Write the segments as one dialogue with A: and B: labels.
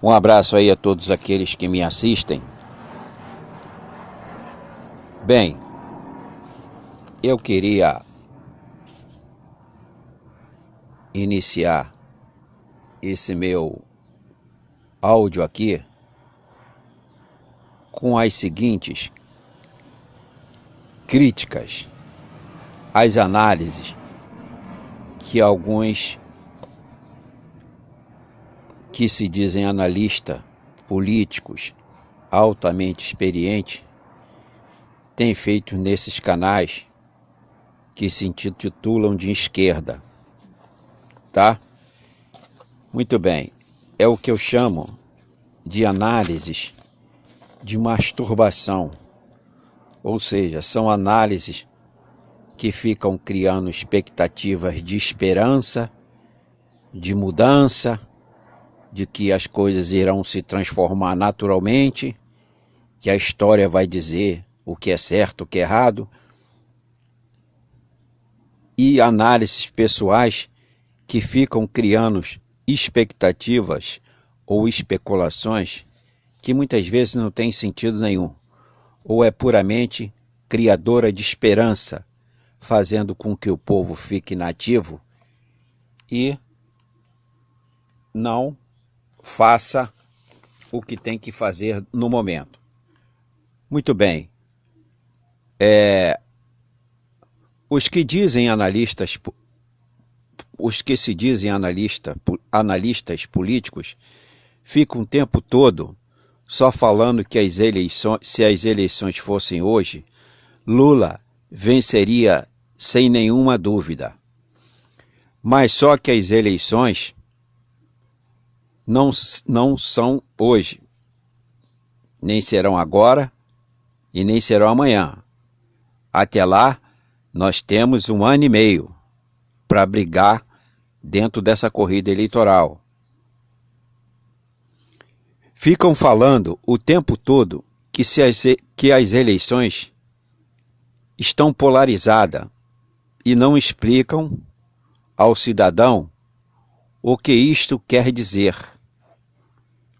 A: Um abraço aí a todos aqueles que me assistem. Bem, eu queria iniciar esse meu áudio aqui com as seguintes críticas às análises que alguns que se dizem analistas políticos altamente experientes têm feito nesses canais que se intitulam de esquerda, tá? Muito bem, é o que eu chamo de análises de masturbação, ou seja, são análises que ficam criando expectativas de esperança, de mudança, de que as coisas irão se transformar naturalmente, que a história vai dizer o que é certo, o que é errado, e análises pessoais que ficam criando expectativas ou especulações que muitas vezes não têm sentido nenhum, ou é puramente criadora de esperança, fazendo com que o povo fique inativo e não faça o que tem que fazer no momento. Muito bem. Os que se dizem analistas políticos ficam o tempo todo só falando que se as eleições fossem hoje, Lula venceria sem nenhuma dúvida. Mas só que as eleições não são hoje, nem serão agora e nem serão amanhã. Até lá, nós temos 1 ano e meio para brigar dentro dessa corrida eleitoral. Ficam falando o tempo todo que as eleições estão polarizadas e não explicam ao cidadão o que isto quer dizer.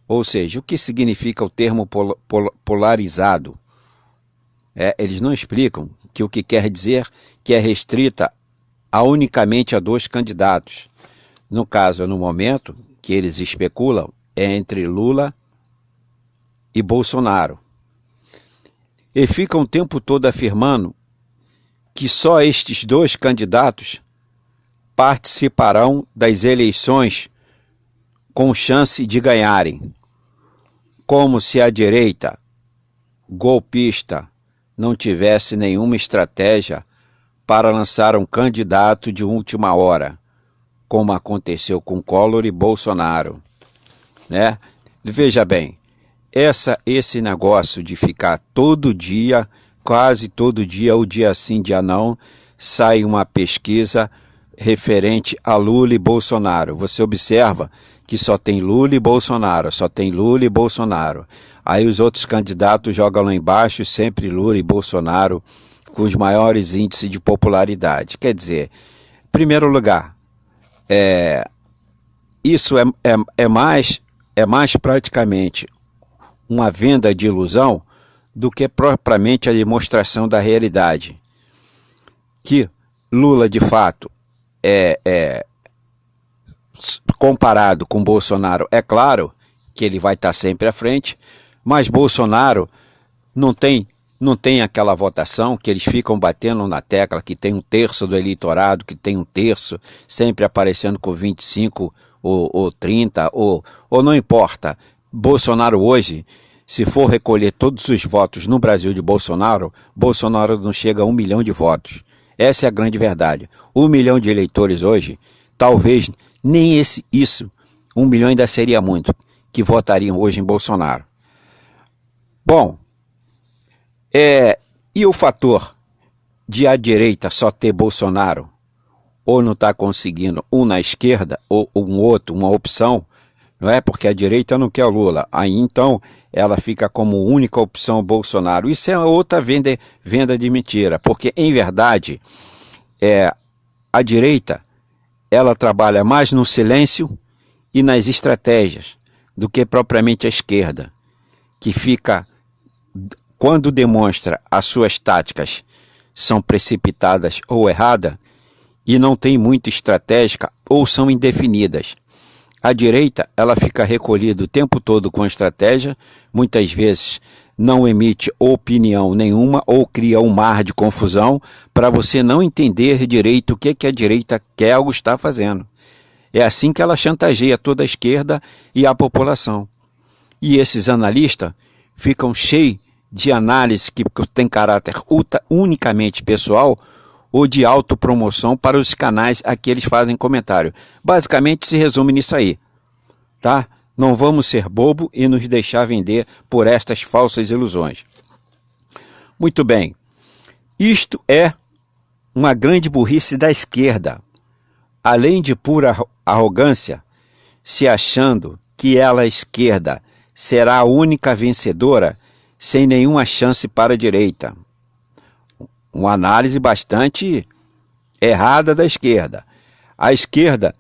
A: Ou seja, o que significa o termo polarizado? Eles não explicam que o que quer dizer que é restrita unicamente a 2 candidatos. No caso, no momento que eles especulam, é entre Lula e Bolsonaro. E ficam o tempo todo afirmando que só estes 2 candidatos participarão das eleições com chance de ganharem, como se a direita golpista não tivesse nenhuma estratégia para lançar um candidato de última hora, como aconteceu com Collor e Bolsonaro, né? Veja bem, esse negócio de ficar todo dia, quase todo dia, ou dia sim, dia não, sai uma pesquisa referente a Lula e Bolsonaro. Você observa que só tem Lula e Bolsonaro, só tem Lula e Bolsonaro. Aí os outros candidatos jogam lá embaixo, sempre Lula e Bolsonaro, com os maiores índices de popularidade. Quer dizer, em primeiro lugar, isso é mais praticamente uma venda de ilusão do que propriamente a demonstração da realidade. Que Lula, de fato, comparado com Bolsonaro, é claro que ele vai estar sempre à frente, mas Bolsonaro não tem aquela votação que eles ficam batendo na tecla, que tem 1/3 do eleitorado, que tem 1/3 sempre aparecendo com 25 ou 30, ou não importa. Bolsonaro hoje, se for recolher todos os votos no Brasil de Bolsonaro, Bolsonaro não chega a 1 milhão de votos. Essa é a grande verdade. 1 milhão de eleitores hoje, talvez nem isso, 1 milhão ainda seria muito, que votariam hoje em Bolsonaro. Bom, e o fator de a direita só ter Bolsonaro, ou não está conseguindo um na esquerda, ou um outro, uma opção, não é? Porque a direita não quer o Lula. Aí então ela fica como única opção Bolsonaro. Isso é outra venda de mentira, porque em verdade a direita ela trabalha mais no silêncio e nas estratégias. do que propriamente a esquerda, que fica, quando demonstra as suas táticas são precipitadas ou erradas, e não tem muita estratégica ou são indefinidas. A direita, ela fica recolhida o tempo todo com estratégia, muitas vezes não emite opinião nenhuma ou cria um mar de confusão para você não entender direito o que a direita quer ou está fazendo. É assim que ela chantageia toda a esquerda e a população. E esses analistas ficam cheios de análise que tem caráter unicamente pessoal ou de autopromoção para os canais a que eles fazem comentário. Basicamente se resume nisso aí, tá? Não vamos ser bobo e nos deixar vender por estas falsas ilusões. Muito bem, isto é uma grande burrice da esquerda. Além de pura arrogância, se achando que ela, a esquerda, será a única vencedora sem nenhuma chance para a direita. Uma análise bastante errada da esquerda. A esquerda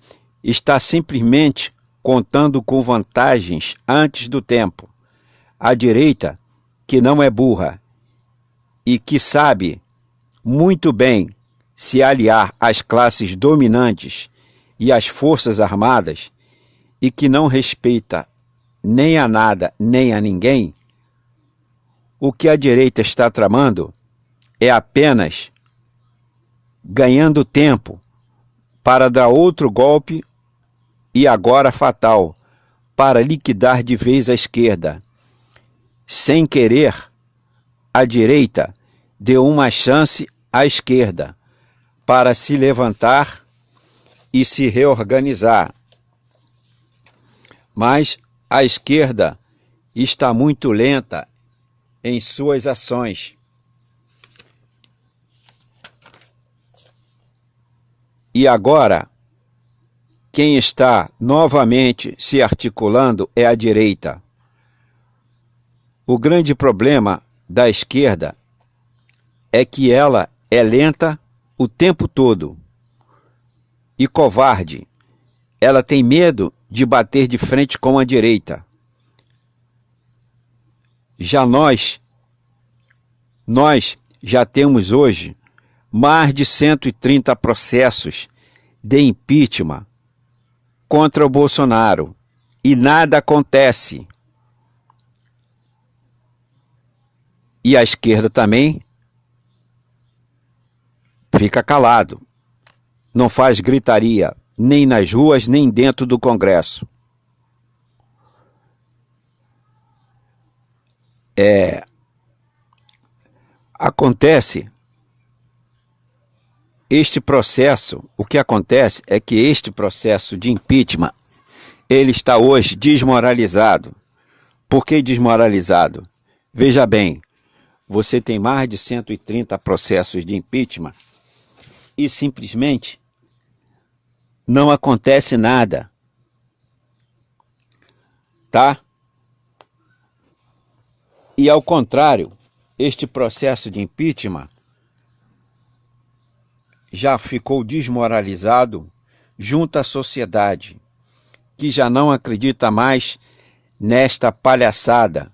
A: está simplesmente contando com vantagens antes do tempo. A direita, que não é burra e que sabe muito bem se aliar às classes dominantes e às forças armadas e que não respeita nem a nada nem a ninguém, o que a direita está tramando é apenas ganhando tempo para dar outro golpe e agora fatal, para liquidar de vez a esquerda. Sem querer, a direita deu uma chance à esquerda para se levantar e se reorganizar. Mas a esquerda está muito lenta em suas ações. E agora, quem está novamente se articulando é a direita. O grande problema da esquerda é que ela é lenta o tempo todo e covarde. Ela tem medo de bater de frente com a direita. Já nós já temos hoje mais de 130 processos de impeachment contra o Bolsonaro e nada acontece. E a esquerda também fica calado, não faz gritaria, nem nas ruas, nem dentro do Congresso. Acontece este processo, o que acontece é que este processo de impeachment, ele está hoje desmoralizado. Por que desmoralizado? Veja bem, você tem mais de 130 processos de impeachment e simplesmente não acontece nada, tá? E ao contrário, este processo de impeachment já ficou desmoralizado junto à sociedade, que já não acredita mais nesta palhaçada.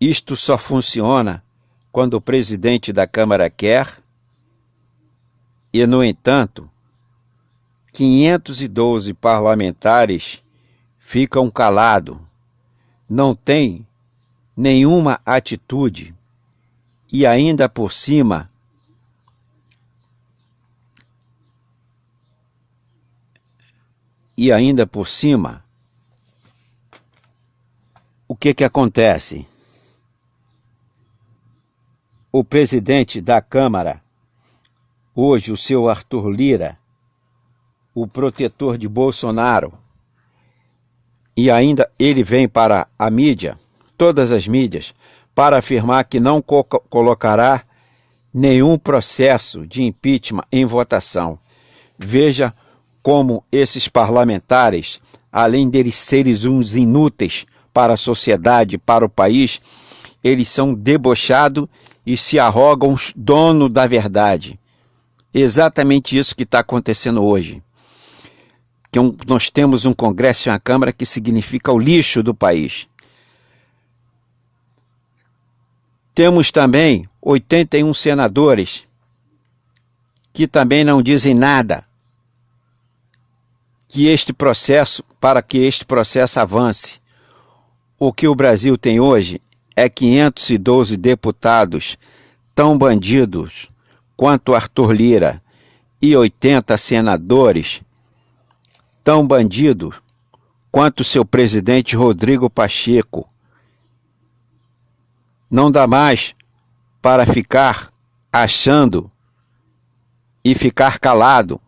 A: Isto só funciona quando o presidente da Câmara quer e, no entanto, 512 parlamentares ficam calados, não têm nenhuma atitude e ainda por cima o que acontece? O presidente da Câmara, hoje o seu Arthur Lira, o protetor de Bolsonaro, e ainda ele vem para a mídia, todas as mídias, para afirmar que não colocará nenhum processo de impeachment em votação. Veja como esses parlamentares, além deles serem uns inúteis para a sociedade, para o país, eles são debochados e se arrogam dono da verdade. Exatamente isso que está acontecendo hoje. que nós temos um Congresso e uma Câmara que significa o lixo do país. Temos também 81 senadores que também não dizem nada para que este processo avance. O que o Brasil tem hoje é 512 deputados tão bandidos quanto Arthur Lira e 80 senadores tão bandidos quanto seu presidente Rodrigo Pacheco. Não dá mais para ficar achando e ficar calado.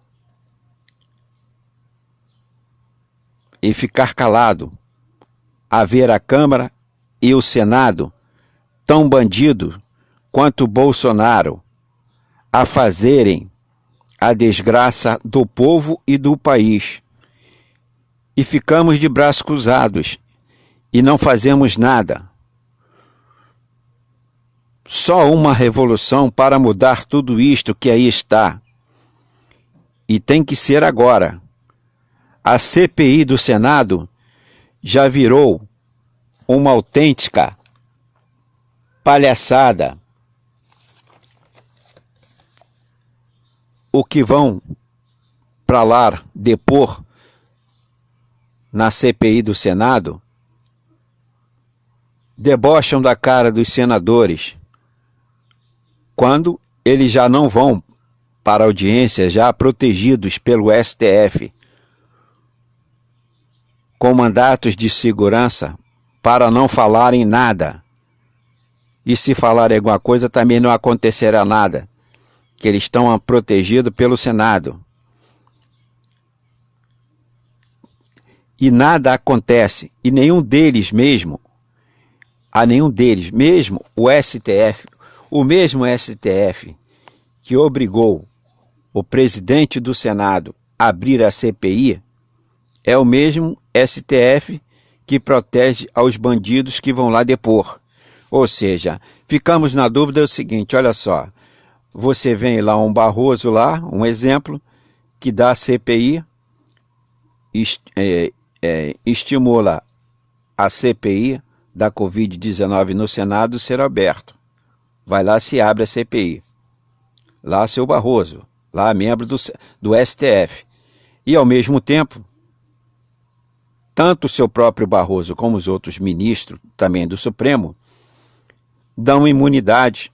A: A ver a Câmara e o Senado tão bandidos quanto Bolsonaro a fazerem a desgraça do povo e do país. E ficamos de braços cruzados e não fazemos nada. Só uma revolução para mudar tudo isto que aí está. E tem que ser agora. A CPI do Senado já virou uma autêntica palhaçada. O que vão para lá depor na CPI do Senado debocham da cara dos senadores, quando eles já não vão para a audiência, já protegidos pelo STF, com mandatos de segurança para não falarem nada. E se falarem alguma coisa, também não acontecerá nada, que eles estão protegidos pelo Senado. E nada acontece, e nenhum deles mesmo o STF, o mesmo STF que obrigou o presidente do Senado a abrir a CPI, é o mesmo STF que protege aos bandidos que vão lá depor. Ou seja, ficamos na dúvida do seguinte, olha só, você vem lá um Barroso lá, um exemplo, que dá a CPI, estimula a CPI da Covid-19 no Senado ser aberto. Vai lá, se abre a CPI. Lá seu Barroso, lá membro do STF. E ao mesmo tempo, tanto o seu próprio Barroso como os outros ministros também do Supremo dão imunidade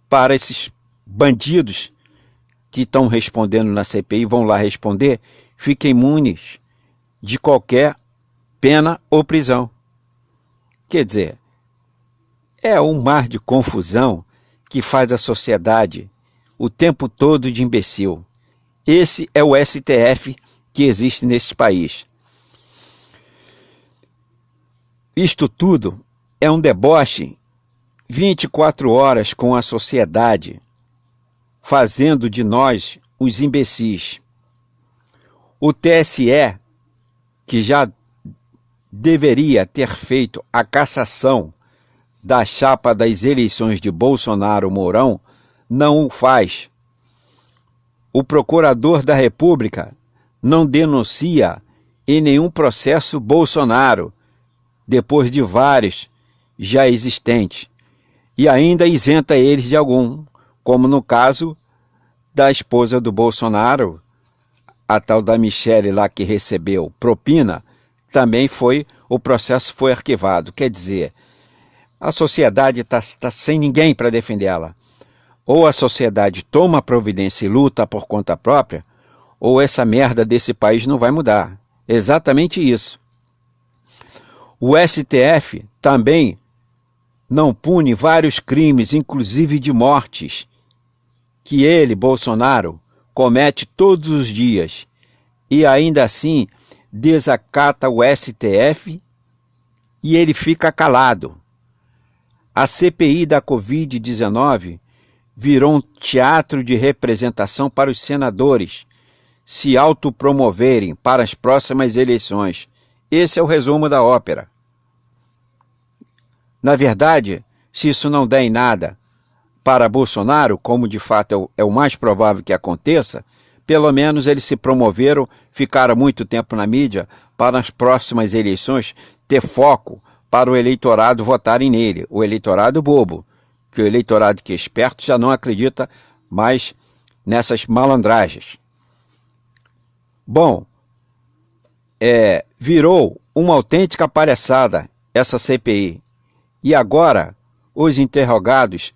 A: para esses bandidos que estão respondendo na CPI, vão lá responder, fiquem imunes de qualquer pena ou prisão. Quer dizer, é um mar de confusão que faz a sociedade o tempo todo de imbecil. Esse é o STF que existe nesse país. Isto tudo é um deboche 24 horas com a sociedade, fazendo de nós os imbecis. O TSE, que já deveria ter feito a cassação da chapa das eleições de Bolsonaro-Mourão, não o faz. O procurador da República não denuncia em nenhum processo Bolsonaro, depois de vários já existentes, e ainda isenta eles de algum, como no caso da esposa do Bolsonaro, a tal da Michele lá que recebeu propina, também o processo foi arquivado. Quer dizer, a sociedade está sem ninguém para defendê-la. Ou a sociedade toma providência e luta por conta própria, ou essa merda desse país não vai mudar. Exatamente isso. O STF também não pune vários crimes, inclusive de mortes, que ele, Bolsonaro, comete todos os dias, e ainda assim desacata o STF e ele fica calado. A CPI da Covid-19 virou um teatro de representação para os senadores se autopromoverem para as próximas eleições. Esse é o resumo da ópera. Na verdade, se isso não der em nada para Bolsonaro, como de fato é o mais provável que aconteça, pelo menos eles se promoveram, ficaram muito tempo na mídia, para nas próximas eleições ter foco para o eleitorado votarem nele, o eleitorado bobo, que o eleitorado que é esperto já não acredita mais nessas malandragens. Bom, virou uma autêntica palhaçada essa CPI. E agora, os interrogados,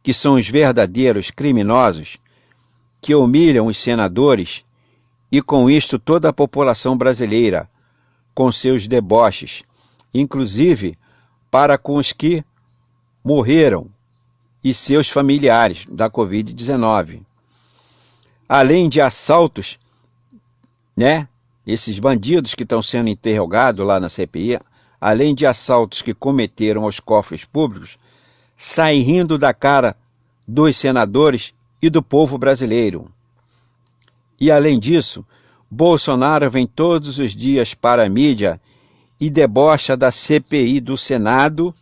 A: que são os verdadeiros criminosos, que humilham os senadores e com isto toda a população brasileira, com seus deboches, inclusive para com os que morreram e seus familiares da Covid-19. Além de assaltos, esses bandidos que estão sendo interrogados lá na CPI, além de assaltos que cometeram aos cofres públicos, saem rindo da cara dos senadores e do povo brasileiro. E além disso, Bolsonaro vem todos os dias para a mídia e debocha da CPI do Senado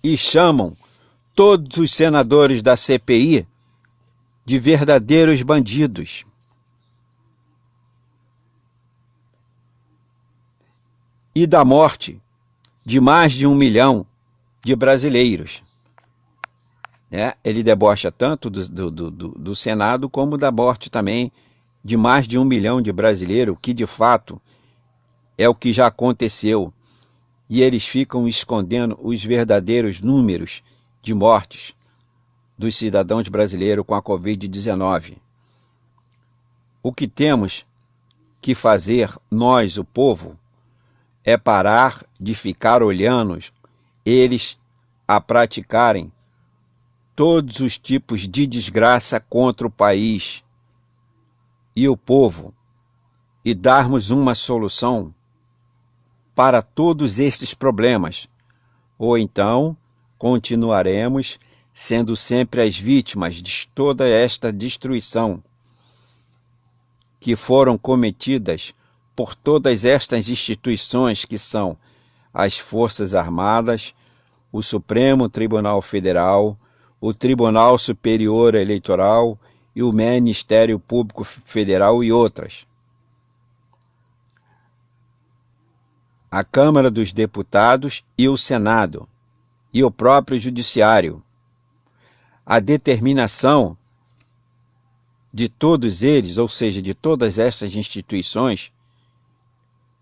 A: e chamam todos os senadores da CPI de verdadeiros bandidos. E da morte de mais de 1 milhão de brasileiros. Ele debocha tanto do Senado como da morte também de mais de 1 milhão de brasileiros, que de fato é o que já aconteceu. E eles ficam escondendo os verdadeiros números de mortes dos cidadãos brasileiros com a Covid-19. O que temos que fazer, nós, o povo, é parar de ficar olhando eles a praticarem todos os tipos de desgraça contra o país e o povo e darmos uma solução para todos esses problemas, ou então continuaremos sendo sempre as vítimas de toda esta destruição que foram cometidas por todas estas instituições que são as Forças Armadas, o Supremo Tribunal Federal, o Tribunal Superior Eleitoral e o Ministério Público Federal e outras. A Câmara dos Deputados e o Senado e o próprio Judiciário. A determinação de todos eles, ou seja, de todas essas instituições,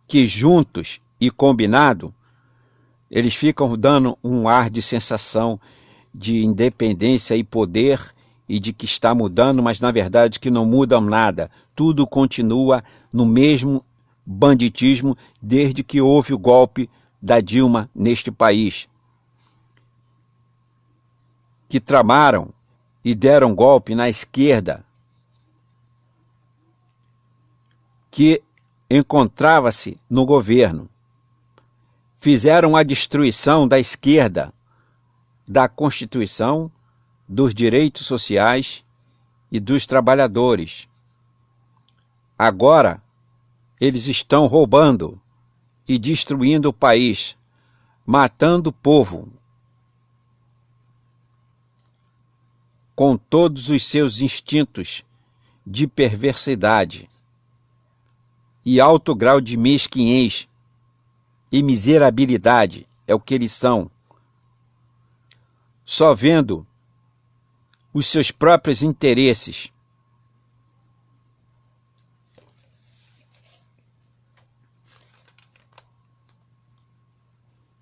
A: que juntos e combinado, eles ficam dando um ar de sensação de independência e poder e de que está mudando, mas na verdade que não muda nada. Tudo continua no mesmo banditismo desde que houve o golpe da Dilma neste país. Que tramaram e deram golpe na esquerda, que encontrava-se no governo. Fizeram a destruição da esquerda, da Constituição, dos direitos sociais e dos trabalhadores. Agora, eles estão roubando e destruindo o país, matando o povo, com todos os seus instintos de perversidade e alto grau de mesquinhez e miserabilidade, é o que eles são. Só vendo os seus próprios interesses.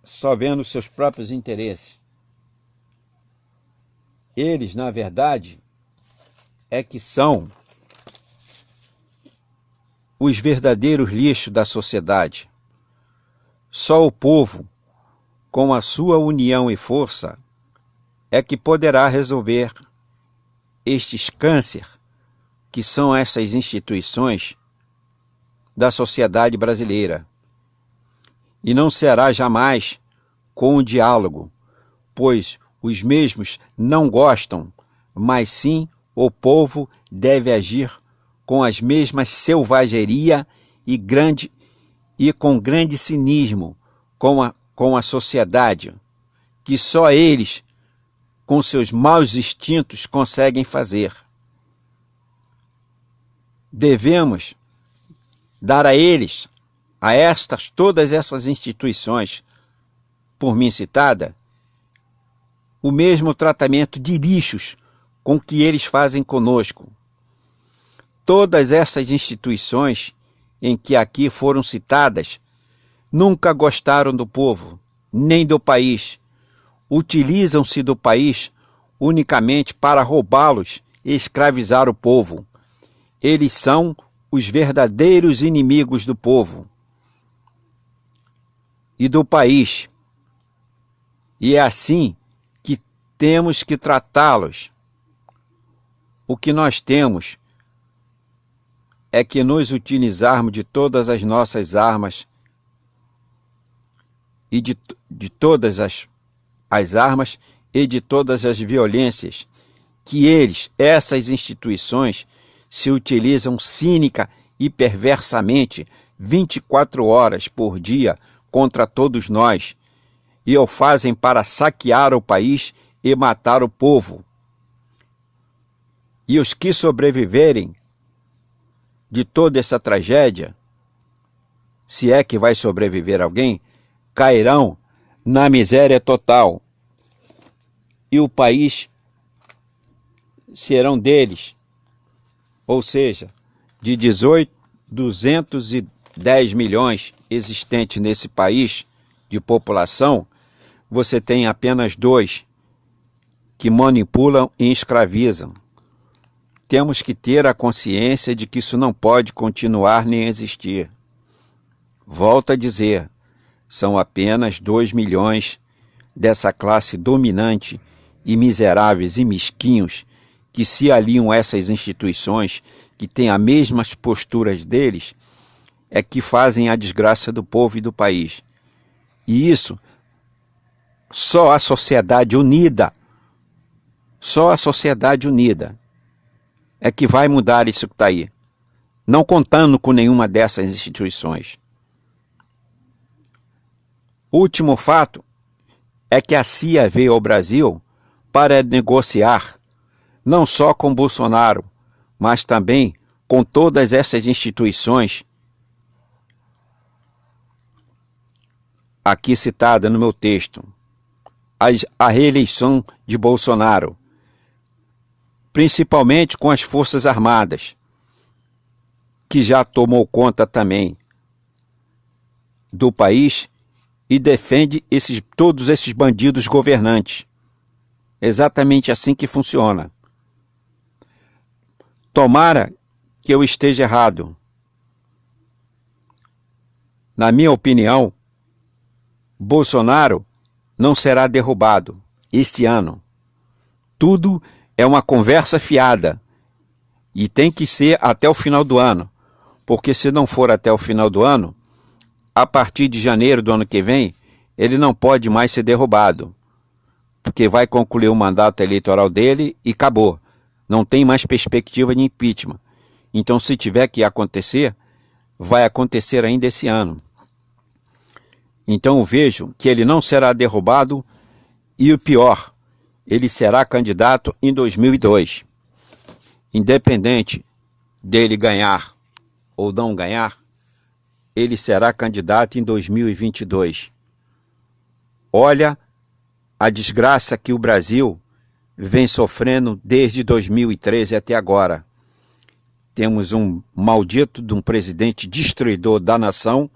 A: Só vendo os seus próprios interesses. Eles, na verdade, é que são os verdadeiros lixos da sociedade. Só o povo, com a sua união e força, é que poderá resolver estes câncer que são essas instituições da sociedade brasileira. E não será jamais com o diálogo, pois os mesmos não gostam, mas sim o povo deve agir com as mesmas selvageria e com grande cinismo com a sociedade, que só eles com seus maus instintos, conseguem fazer. Devemos dar a eles, todas essas instituições, por mim citada, o mesmo tratamento de lixos com que eles fazem conosco. Todas essas instituições em que aqui foram citadas nunca gostaram do povo, nem do país. Utilizam-se do país unicamente para roubá-los e escravizar o povo. Eles são os verdadeiros inimigos do povo e do país. E é assim que temos que tratá-los. O que nós temos é que nos utilizarmos de todas as nossas armas e de todas as armas e de todas as violências que essas instituições, se utilizam cínica e perversamente 24 horas por dia contra todos nós, e o fazem para saquear o país e matar o povo. E os que sobreviverem de toda essa tragédia, se é que vai sobreviver alguém, cairão na miséria total. E o país serão deles, ou seja, de 210 milhões existentes nesse país de população, você tem apenas 2 que manipulam e escravizam. Temos que ter a consciência de que isso não pode continuar nem existir. Volto a dizer, são apenas 2 milhões dessa classe dominante e miseráveis e mesquinhos que se aliam a essas instituições, que têm as mesmas posturas deles, é que fazem a desgraça do povo e do país. E isso, só a sociedade unida é que vai mudar isso que está aí, não contando com nenhuma dessas instituições. O último fato é que a CIA veio ao Brasil para negociar, não só com Bolsonaro, mas também com todas essas instituições aqui citada no meu texto. A reeleição de Bolsonaro, principalmente com as Forças Armadas, que já tomou conta também do país e defende todos esses bandidos governantes. Exatamente assim que funciona. Tomara que eu esteja errado. Na minha opinião, Bolsonaro não será derrubado este ano. Tudo é uma conversa fiada e tem que ser até o final do ano, porque se não for até o final do ano, a partir de janeiro do ano que vem, ele não pode mais ser derrubado, porque vai concluir o mandato eleitoral dele e acabou. Não tem mais perspectiva de impeachment. Então, se tiver que acontecer, vai acontecer ainda esse ano. Então, eu vejo que ele não será derrubado e o pior, ele será candidato em 2002. Independente dele ganhar ou não ganhar, ele será candidato em 2022. Olha a desgraça que o Brasil vem sofrendo desde 2013 até agora. Temos um maldito de um presidente destruidor da nação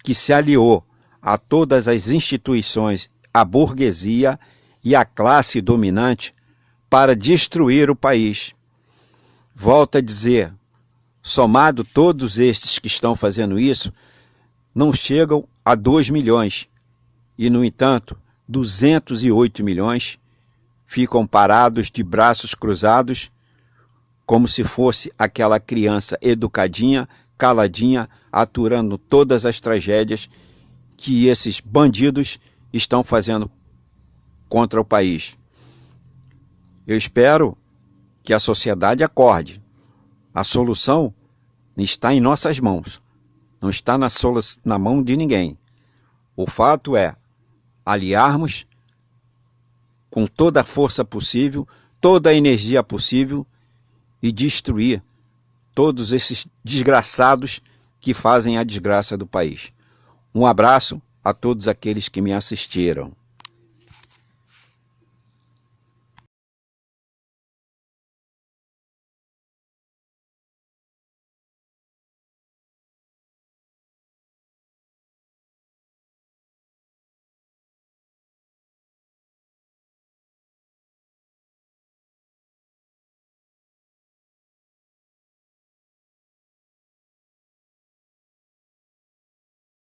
A: que se aliou a todas as instituições, a burguesia e a classe dominante para destruir o país. Volto a dizer, somado todos estes que estão fazendo isso, não chegam a 2 milhões. E, no entanto, 208 milhões ficam parados de braços cruzados, como se fosse aquela criança educadinha, caladinha, aturando todas as tragédias que esses bandidos estão fazendo contra o país. Eu espero que a sociedade acorde. A solução está em nossas mãos, não está na mão de ninguém. O fato é aliarmos com toda a força possível, toda a energia possível e destruir todos esses desgraçados que fazem a desgraça do país. Um abraço a todos aqueles que me assistiram.